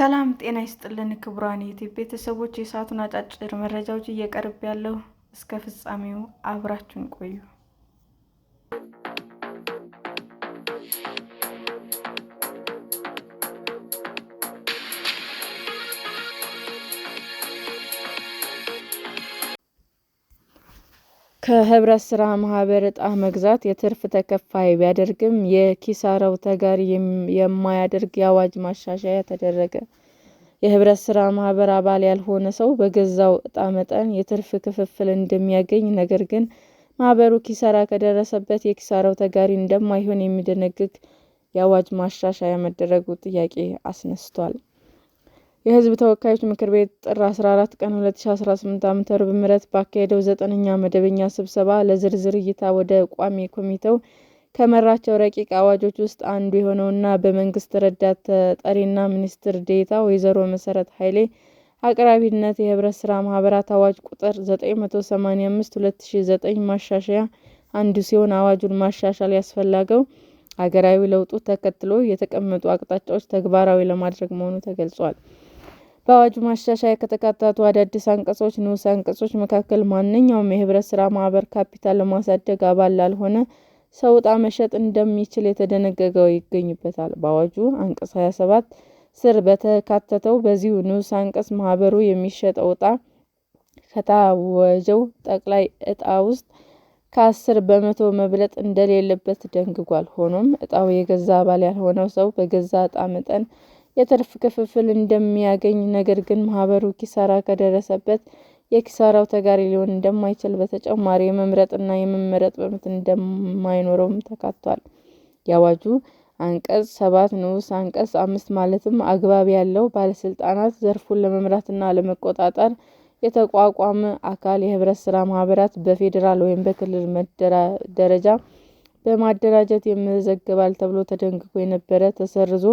ሰላም ጤና ይስጥልን ክቡራን የዩቲዩብ ቤተሰቦች፣ የሰዓቱን አጫጭር መረጃዎች እየቀርብ ያለው እስከ ፍጻሜው አብራችሁን ቆዩ። ከህብረት ስራ ማህበር ዕጣ መግዛት የትርፍ ተከፋይ ቢያደርግም የኪሳራው ተጋሪ የማያደርግ የአዋጅ ማሻሻያ ተደረገ። የህብረት ስራ ማህበር አባል ያልሆነ ሰው በገዛው ዕጣ መጠን የትርፍ ክፍፍል እንደሚያገኝ፣ ነገር ግን ማህበሩ ኪሳራ ከደረሰበት የኪሳራው ተጋሪ እንደማይሆን የሚደነግግ የአዋጅ ማሻሻያ መደረጉ ጥያቄ አስነስቷል። የህዝብ ተወካዮች ምክር ቤት ጥር 14 ቀን 2018 ዓ.ም ባካሄደው 9ኛ መደበኛ ስብሰባ ለዝርዝር እይታ ወደ ቋሚ ኮሚቴው ከመራቸው ረቂቅ አዋጆች ውስጥ አንዱ የሆነውና በመንግስት ረዳት ተጠሪና ሚኒስትር ዴኤታ ወይዘሮ መሰረት ኃይሌ አቅራቢነት የህብረት ስራ ማህበራት አዋጅ ቁጥር 985/2009 ማሻሻያ አንዱ ሲሆን፣ አዋጁን ማሻሻል ያስፈለገው ሀገራዊ ለውጡ ተከትሎ የተቀመጡ አቅጣጫዎች ተግባራዊ ለማድረግ መሆኑ ተገልጿል። በአዋጁ ማሻሻያ ከተካተቱ አዳዲስ አንቀጾች ንዑስ አንቀጾች መካከል ማንኛውም የህብረት ስራ ማህበር ካፒታል ለማሳደግ አባል ላልሆነ ሰው ዕጣ መሸጥ እንደሚችል የተደነገገው ይገኝበታል። በአዋጁ አንቀጽ 27 ስር በተካተተው በዚሁ ንዑስ አንቀጽ ማህበሩ የሚሸጠው ዕጣ ከታወጀው ጠቅላላ ዕጣ ውስጥ ከ10 በመቶ መብለጥ እንደሌለበት ደንግጓል። ሆኖም ዕጣው የገዛ አባል ያልሆነው ሰው በገዛ ዕጣ መጠን የትርፍ ክፍፍል እንደሚያገኝ፣ ነገር ግን ማህበሩ ኪሳራ ከደረሰበት የኪሳራው ተጋሪ ሊሆን እንደማይችል፣ በተጨማሪ የመምረጥና የመመረጥ መብት እንደማይኖረውም ተካቷል። የአዋጁ አንቀጽ 7 ንዑስ አንቀጽ 5 ማለትም አግባብ ያለው ባለስልጣናት ዘርፉን ለመምራትና ለመቆጣጠር የተቋቋመ አካል የህብረት ስራ ማህበራት በፌዴራል ወይም በክልል ደረጃ በማደራጀት ይመዘገባል ተብሎ ተደንግጎ የነበረ ተሰርዞ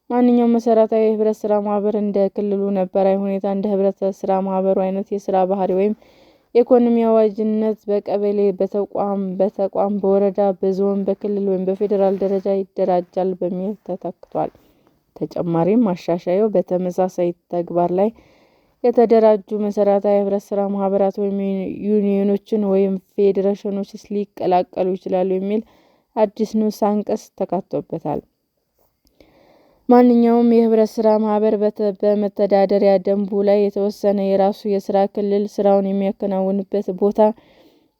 ማንኛውም መሰረታዊ የህብረት ስራ ማህበር እንደ ክልሉ ነባራዊ ሁኔታ እንደ ህብረት ስራ ማህበሩ አይነት የስራ ባህሪ ወይም የኢኮኖሚ አዋጅነት በቀበሌ፣ በተቋም፣ በወረዳ፣ በዞን፣ በክልል ወይም በፌዴራል ደረጃ ይደራጃል በሚል ተተክቷል። ተጨማሪም ማሻሻያው በተመሳሳይ ተግባር ላይ የተደራጁ መሰረታዊ የህብረት ስራ ማህበራት ወይም ዩኒዮኖችን ወይም ፌዴሬሽኖች ሊቀላቀሉ ይችላሉ የሚል አዲስ ንዑስ አንቀጽ ተካቶበታል። ማንኛውም የህብረት ስራ ማህበር በመተዳደሪያ ደንቡ ላይ የተወሰነ የራሱ የስራ ክልል ስራውን የሚያከናውንበት ቦታ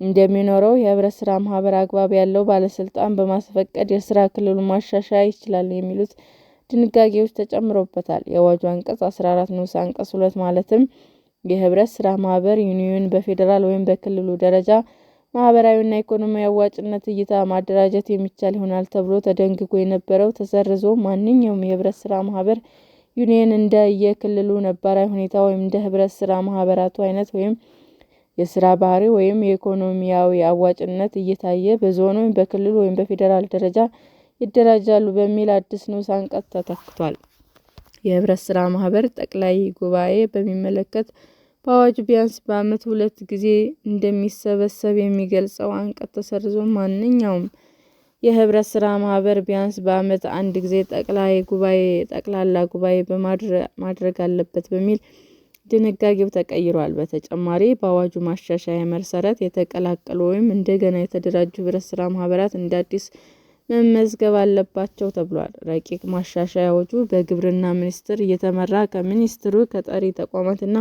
እንደሚኖረው የህብረት ስራ ማህበር አግባብ ያለው ባለስልጣን በማስፈቀድ የስራ ክልሉን ማሻሻያ ይችላል የሚሉት ድንጋጌዎች ተጨምሮበታል። የአዋጁ አንቀጽ 14 ንዑስ አንቀጽ 2 ማለትም የህብረት ስራ ማህበር ዩኒዮን በፌዴራል ወይም በክልሉ ደረጃ ማህበራዊና ኢኮኖሚያዊ አዋጭነት እይታ ማደራጀት የሚቻል ይሆናል ተብሎ ተደንግጎ የነበረው ተሰርዞ ማንኛውም የህብረት ስራ ማህበር ዩኒየን እንደ የክልሉ ነባራዊ ሁኔታ ወይም እንደ ህብረት ስራ ማህበራቱ አይነት ወይም የስራ ባህሪ ወይም የኢኮኖሚያዊ አዋጭነት እየታየ በዞን ወይም በክልል ወይም በፌዴራል ደረጃ ይደራጃሉ በሚል አዲስ ንዑስ አንቀጽ ተተክቷል። የህብረት ስራ ማህበር ጠቅላይ ጉባኤ በሚመለከት በአዋጁ ቢያንስ በዓመት 2 ጊዜ እንደሚሰበሰብ የሚገልጸው አንቀጽ ተሰርዞ ማንኛውም የህብረት ስራ ማህበር ቢያንስ በዓመት 1 ጊዜ ጠቅላላ ጉባኤ ማድረግ አለበት በሚል ድንጋጌው ተቀይሯል። በተጨማሪ በአዋጁ ማሻሻያ መሰረት የተቀላቀሉ ወይም እንደገና የተደራጁ ህብረት ስራ ማህበራት እንደ አዲስ መመዝገብ አለባቸው ተብሏል። ረቂቅ ማሻሻያዎቹ በግብርና ሚኒስቴር እየተመራ ከሚኒስትሩ ከጠሪ ተቋማትና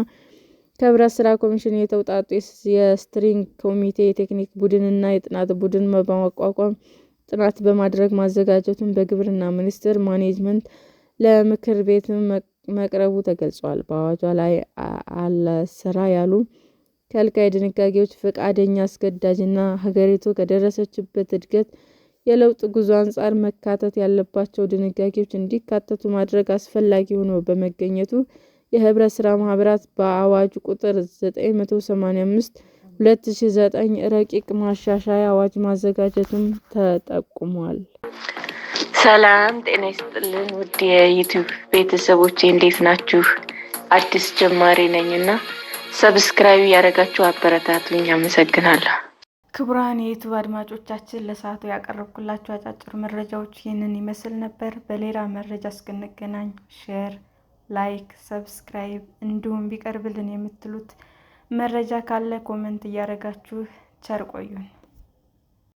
ከህብረት ስራ ኮሚሽን የተውጣጡ የስቲሪንግ ኮሚቴ፣ የቴክኒክ ቡድንና የጥናት ቡድን በማቋቋም ጥናት በማድረግ ማዘጋጀቱን በግብርና ሚኒስቴር ማኔጅመንት ለምክር ቤት መቅረቡ ተገልጿል። በአዋጁ ላይ አልሰራ ያሉ ከልካይ ድንጋጌዎች ፈቃደኛ አስገዳጅና ሀገሪቱ ከደረሰችበት እድገት የለውጥ ጉዞ አንጻር መካተት ያለባቸው ድንጋጌዎች እንዲካተቱ ማድረግ አስፈላጊ ሆኖ በመገኘቱ የህብረት ስራ ማህበራት በአዋጅ ቁጥር 985/2009 ረቂቅ ማሻሻያ አዋጅ ማዘጋጀቱን ተጠቁሟል። ሰላም ጤና ይስጥልን ውድ የዩቲዩብ ቤተሰቦቼ እንዴት ናችሁ? አዲስ ጀማሪ ነኝና ሰብስክራይብ ያደረጋችሁ አበረታቱኝ። አመሰግናለሁ። ክቡራን የዩቲዩብ አድማጮቻችን ለሰዓቱ ያቀረብኩላችሁ አጫጭር መረጃዎች ይህንን ይመስል ነበር። በሌላ መረጃ እስክንገናኝ ሼር ላይክ፣ ሰብስክራይብ እንዲሁም ቢቀርብልን የምትሉት መረጃ ካለ ኮመንት እያደረጋችሁ ቸር ቆዩን።